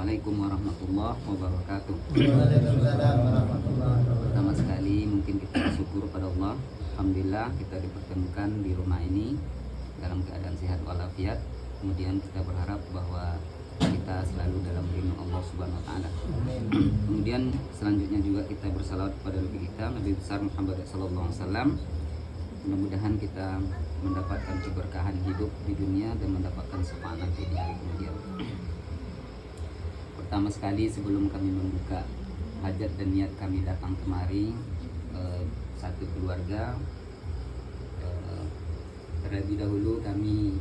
Assalamualaikum warahmatullahi wabarakatuh. Waalaikumsalam warahmatullahi wabarakatuh. Pertama sekali mungkin kita bersyukur pada Allah. Alhamdulillah kita dipertemukan di rumah ini dalam keadaan sehat walafiat. Kemudian kita berharap bahwa kita selalu dalam lindung Allah Subhanahu wa taala. Kemudian selanjutnya juga kita bersalawat kepada Nabi kita, Nabi besar Muhammad sallallahu alaihi wasallam. Mudah-mudahan kita mendapatkan keberkahan hidup di dunia dan mendapatkan syafaat nanti di hari kemudian. Pertama sekali sebelum kami membuka hajat dan niat kami datang kemari, satu keluarga, terlebih dahulu kami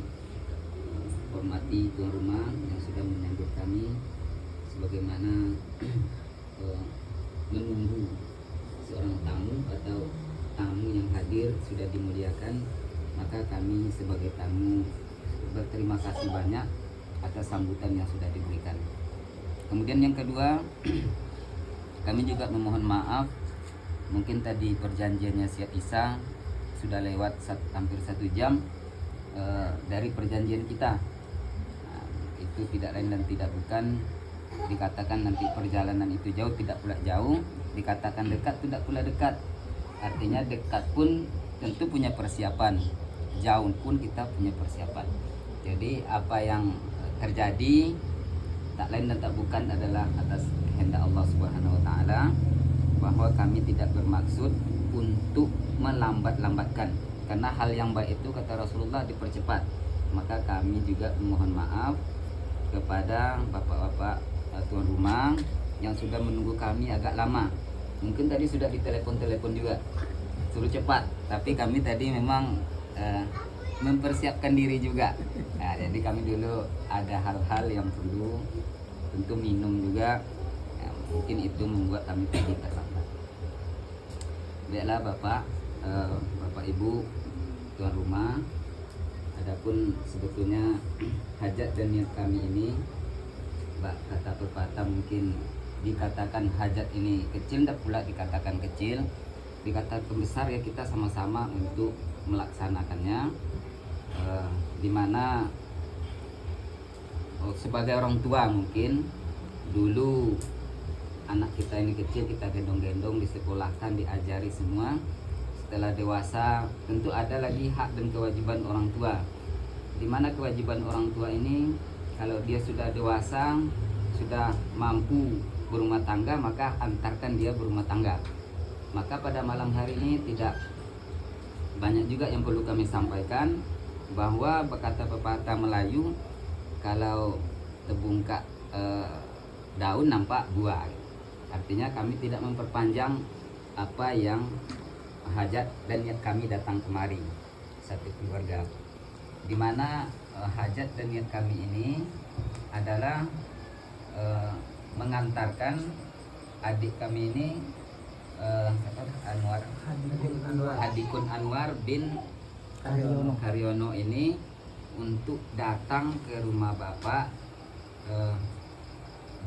hormati tuan rumah yang sudah menyambut kami sebagaimana menunggu seorang tamu atau tamu yang hadir sudah dimuliakan, maka kami sebagai tamu berterima kasih banyak atas sambutan yang sudah diberikan. Kemudian yang kedua, kami juga memohon maaf, mungkin tadi perjanjiannya siap Isa sudah lewat hampir 1 jam dari perjanjian kita. Nah, itu tidak lain dan tidak bukan, dikatakan nanti perjalanan itu jauh, tidak pula jauh, dikatakan dekat, tidak pula dekat. Artinya dekat pun tentu punya persiapan, jauh pun kita punya persiapan. Jadi apa yang terjadi tak lain dan tak bukan adalah atas kehendak Allah Subhanahu wa taala, bahwa kami tidak bermaksud untuk melambat-lambatkan, karena hal yang baik itu kata Rasulullah dipercepat. Maka kami juga memohon maaf kepada bapak-bapak tuan rumah yang sudah menunggu kami agak lama. Mungkin tadi sudah ditelepon-telepon juga suruh cepat, tapi kami tadi memang mempersiapkan diri juga. Nah, jadi kami dulu ada hal-hal yang perlu tentu minum juga, ya, mungkin itu membuat kami tadi terlambat. Baiklah bapak ibu tuan rumah, adapun sebetulnya hajat dan niat kami ini, kata pepatah mungkin dikatakan hajat ini kecil, tidak pula dikatakan kecil, dikatakan besar, ya kita sama-sama untuk melaksanakannya. Dimana sebagai orang tua mungkin dulu anak kita ini kecil kita gendong-gendong, disekolahkan, diajari semua. Setelah dewasa tentu ada lagi hak dan kewajiban orang tua, dimana kewajiban orang tua ini kalau dia sudah dewasa, sudah mampu berumah tangga, maka antarkan dia berumah tangga. Maka pada malam hari ini tidak banyak juga yang perlu kami sampaikan, bahwa berkata pepatah Melayu, kalau terbungkak daun nampak buah. Artinya kami tidak memperpanjang apa yang hajat dan niat kami datang kemari, satu keluarga, dimana hajat dan niat kami ini adalah mengantarkan adik kami ini, Hadikun Anwar bin Karyono ini untuk datang ke rumah bapak,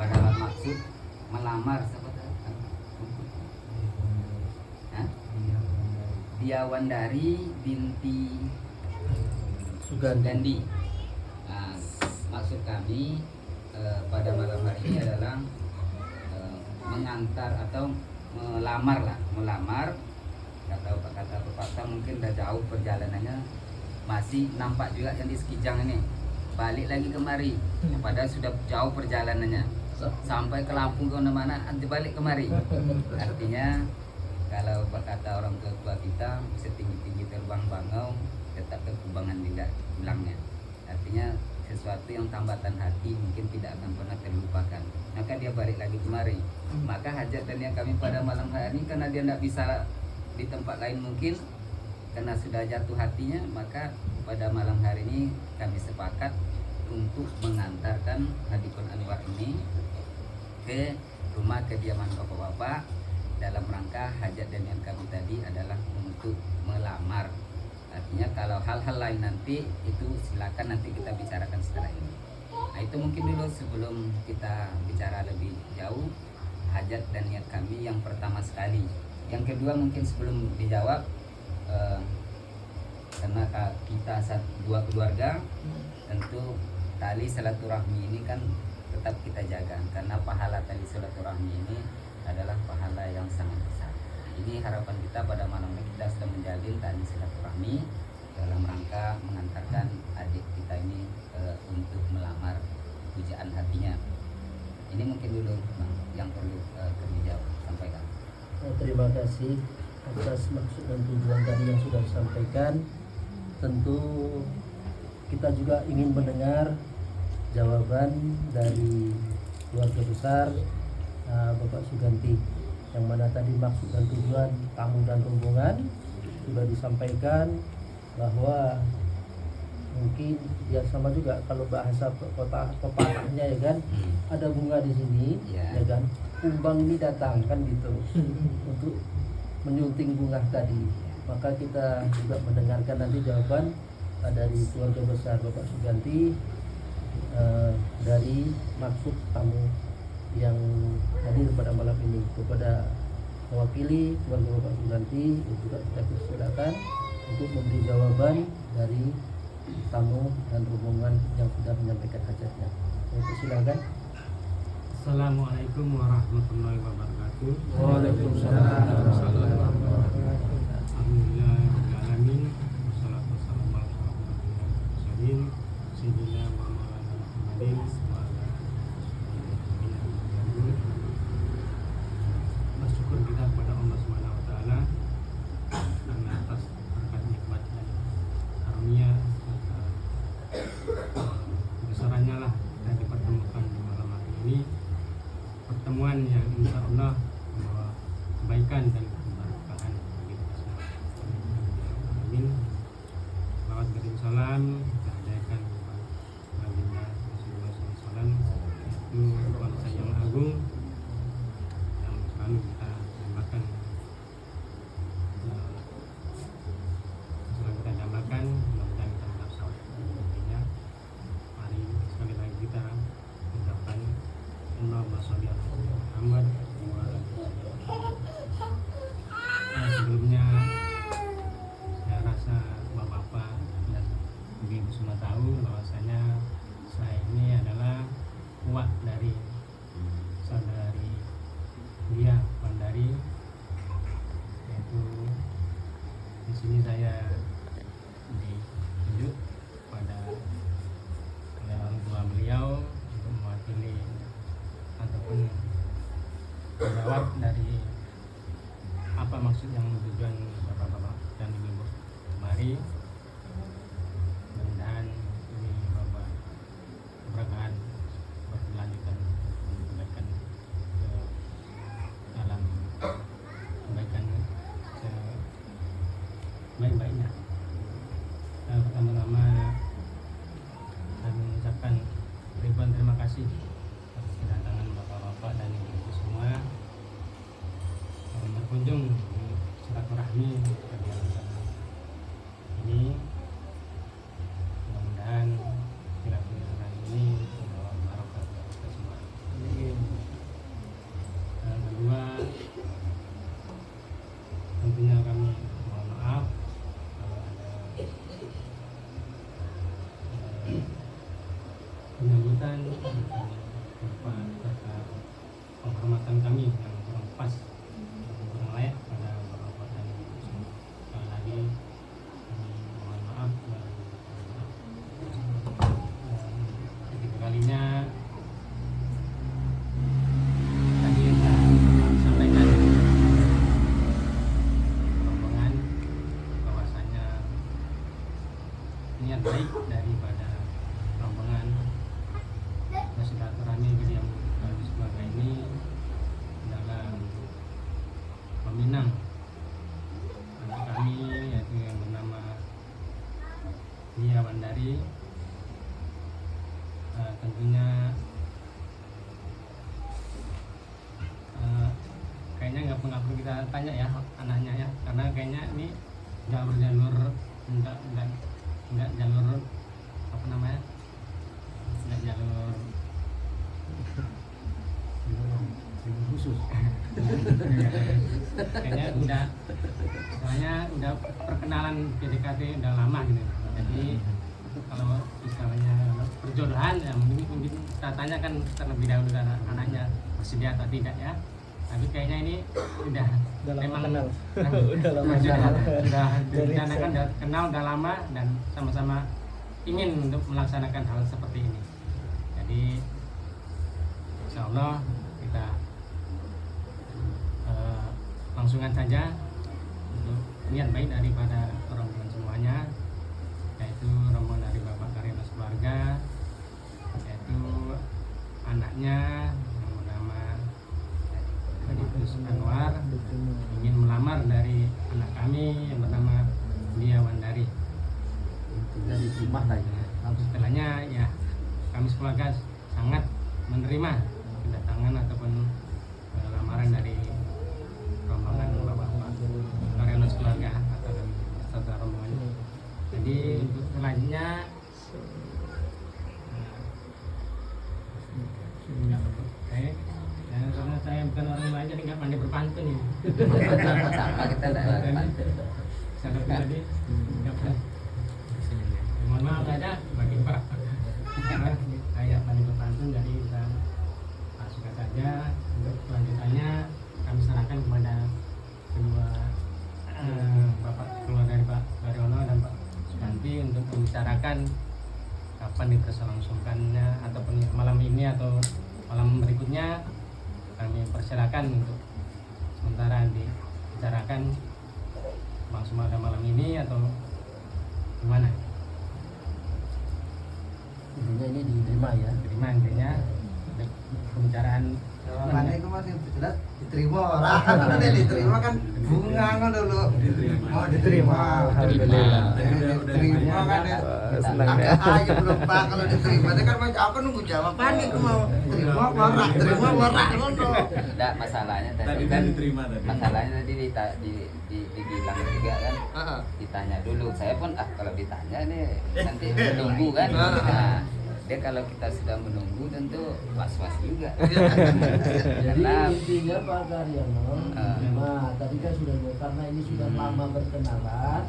dalam maksud melamar Diawandari binti Sugandi. Nah, maksud kami pada malam hari ini adalah mengantar atau melamar. Nggak tahu kata pepatah, mungkin udah jauh perjalanannya, masih nampak juga yang di Sekijang ini, balik lagi kemari, padahal sudah jauh perjalanannya, sampai ke Lampung ke mana-mana, nanti balik kemari. Artinya kalau berkata orang tua kita, setinggi-tinggi terbang bangau, tetap kekubangan juga bilangnya. Artinya sesuatu yang tambatan hati mungkin tidak akan pernah terlupakan, maka dia balik lagi kemari. Maka hajat dan yang kami pada malam hari ini, karena dia tidak bisa di tempat lain mungkin, karena sudah jatuh hatinya, maka pada malam hari ini kami sepakat untuk mengantarkan Hadikun Anwar ini ke rumah kediaman bapak-bapak dalam rangka hajat dan yang kami tadi adalah untuk melamar. Artinya kalau hal-hal lain nanti itu silakan nanti kita bicarakan setelah ini. Nah, itu mungkin dulu sebelum kita bicara lebih jauh hajat dan niat kami yang pertama sekali. Yang kedua mungkin sebelum dijawab, karena kita dua keluarga, tentu tali silaturahmi ini kan tetap kita jaga, karena pahala tali silaturahmi ini adalah pahala yang sangat besar. Ini harapan kita pada malam ini, kita sedang menjalin tali silaturahmi dalam rangka mengantarkan adik kita ini untuk melamar pujaan hatinya. Ini mungkin dulu Bang, yang perlu kami jawab, sampaikan. Terima kasih atas maksud dan tujuan tadi yang sudah disampaikan. Tentu kita juga ingin mendengar jawaban dari keluarga besar Bapak Suganti, yang mana tadi maksud dan tujuan tamu dan rombongan sudah disampaikan, bahwa mungkin ya sama juga kalau bahasa pepatahnya ya kan, ada bunga di sini ya kan, kumbang ini datang kan gitu untuk menyunting bunga tadi. Maka kita juga mendengarkan nanti jawaban dari keluarga besar Bapak Suganti dari maksud tamu yang hadir pada malam ini. Kepada mewakili keluarga Bapak Suganti juga kita persilakan untuk memberi jawaban dari tamu dan rombongan yang sudah menyampaikan hajatnya. Saya persilakan. Assalamualaikum warahmatullahi wabarakatuh. Waalaikumsalam warahmatullahi wabarakatuh. Alhamdulillahirrahmanirrahim. Wassalatu wassalamu ala asyrofil mursalin sayyidina wa maulana Muhammadin wa ala alihi. Bersyukur kita kepada Allah Subhanahu wa taala karena atas berkat nikmat dan karunia serta besarannya lah kita dipertemukan di malam hari ini. Pertemuan yang insya Allah membawa kebaikan dan keberkahan bagi kita semua. Amin. Salawat dan salam kita hadirkan kepada baginda Rasulullah SAW, itu bangsa yang agung yang selalu kita dambakan, mudah-mudahan kita tetap saleh. Mari sekali lagi kita ucapkan Allahumma sholli ala Muhammad wa ala ali Muhammad. Sebelumnya saya rasa bapak-bapak dan ibu-ibu semua tahu bahwasanya saya ini adalah uak dari saudari Dia Wandari, yaitu di sini saya ditunjuk pada oleh orang tua beliau untuk mewakili ataupun menjawab dari apa maksud yang tujuan bapak-bapak dan ibu-ibu kemari. Mudah-mudahan ini bapak keberkahan berkelanjutan kebaikan ke dalam kebaikan sebaik-baiknya. Pertama-tama kami mengucapkan ribuan terima kasih atas kedatangan bapak-bapak dan ibu-ibu semua yang berkunjung di silaturahmi kegiatan ini. Mudah-mudahan silaturahmi ini membawa barokah bagi kita semua. Yang kedua, tentunya kami mohon maaf kalau ada penyambutan berupa serta penghormatan kami yang kurang pas, yang kurang layak pada bapak-bapak dan ibu semua. Sekali lagi kami mohon maaf dan ketiga kalinya tadi sudah disampaikan rombongan bahwasanya niat baik daripada rombongan bersilaturahmi ke yang keluarga ini adalah meminang anak kami, yaitu yang bernama Dia Wandari. Tentunya kayaknya nggak perlu kita tanya ya anaknya ya, karena kayaknya ini nggak jalur apa namanya, nggak jalur khusus. Kayaknya udah perkenalan PDKT udah lama gitu. Jadi kalau misalnya perjodohan ya mungkin kita tanyakan terlebih dahulu anaknya bersedia atau tidak ya. Tapi kayaknya ini udah memang kenal. sudah direncanakan, udah kenal, udah lama dan sama-sama ingin untuk melaksanakan hal seperti ini. Jadi insya Allah kita langsungan saja untuk niat baik daripada rombongan semuanya, yaitu rombongan dari Bapak Karyono sekeluarga, yaitu anaknya yang bernama Adipus Anwar ingin melamar dari anak kami yang bernama Dia Wandari. Dari rumah lah ya. Setelahnya ya kami sekeluarga sangat menerima kedatangan ataupun lamaran dari rombongan Bapak Karyono sekeluarga atau serta rombongan. Jadi untuk selanjutnya karena saya bukan orang lain jadi nggak pandai berpantun ya. Sama kita enggak Saya tadi nggak pandai. Mohon maaf aja bagi Pak. Karena saya pandai berpantun jadi kita suka saja. Untuk kelanjutannya kami serahkan kepada kedua Bapak keluarga dari Pak Karyono dan Pak Sukanti untuk membicarakan kapan diperlangsungkannya ataupun malam ini atau malam berikutnya. Kami persilakan untuk sementara dibicarakan langsung pada malam ini atau gimana? Intinya ini diterima ya. Terima intinya untuk pembicaraan. Jawabannya itu masih jelas diterima orang. Kalau dia diterima kan bunga kan dulu. Oh diterima. Alhamdulillah. Diterima kan ya. Senang ya. Agak aja belum Pak kalau diterima. Dia kan aku nunggu jawaban itu mau terima warak, terima warak ngono. Enggak, masalahnya tadi kan masalahnya tadi dibilang juga kan, ditanya dulu. Saya pun kalau ditanya nih nanti menunggu kan. Nah, dia kalau kita sudah menunggu tentu was-was juga. Jadi Karena intinya Pak Karyono, nah tadi kan sudah karena ini sudah lama berkenalan,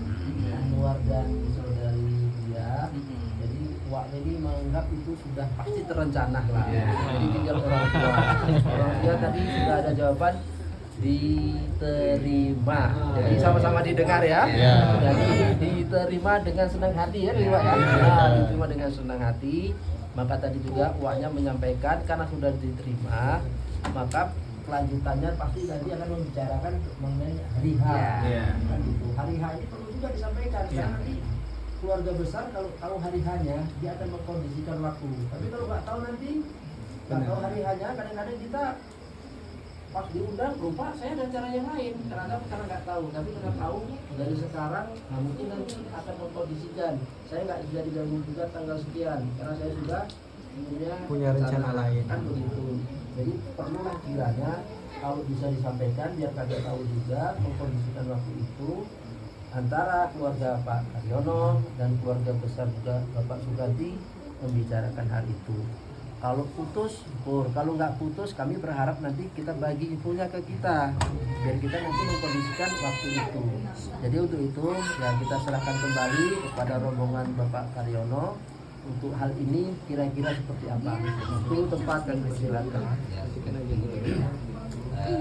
keluarga saudari dia, jadi Wak ini menganggap itu sudah pasti terencana lah. Jadi tinggal orang tua. Orang tua tadi sudah ada jawaban diterima. Jadi sama-sama didengar ya. Jadi diterima dengan senang hati ya, Wak ya. Nah, diterima dengan senang hati. Maka tadi juga Waknya menyampaikan karena sudah diterima, maka kelanjutannya pasti nanti akan membicarakan mengenai hari H. Kan gitu. Hari H ini perlu juga disampaikan karena nanti keluarga besar kalau tahu hari H-nya dia akan mengkondisikan waktu. Tapi kalau nggak tahu nanti, nggak tahu hari H-nya, kadang-kadang kita pas diundang lupa saya ada cara yang lain karena nggak tahu. Tapi karena tahu dari sekarang, nah mungkin nanti akan mengkondisikan. Saya nggak bisa diganggu juga tanggal sekian karena saya sudah punya rencana lain. Kan begitu. Jadi perlulah kiranya kalau bisa disampaikan biar kalian tahu juga mengkondisikan waktu itu antara keluarga Pak Karyono dan keluarga besar juga Bapak Suganti membicarakan hal itu. Kalau putus, syukur. Kalau nggak putus, kami berharap nanti kita bagi infonya ke kita, biar kita nanti mengkondisikan waktu itu. Jadi untuk itu, ya kita serahkan kembali kepada rombongan Bapak Karyono untuk hal ini kira-kira seperti apa. Itu tempat dan persilakan. ya,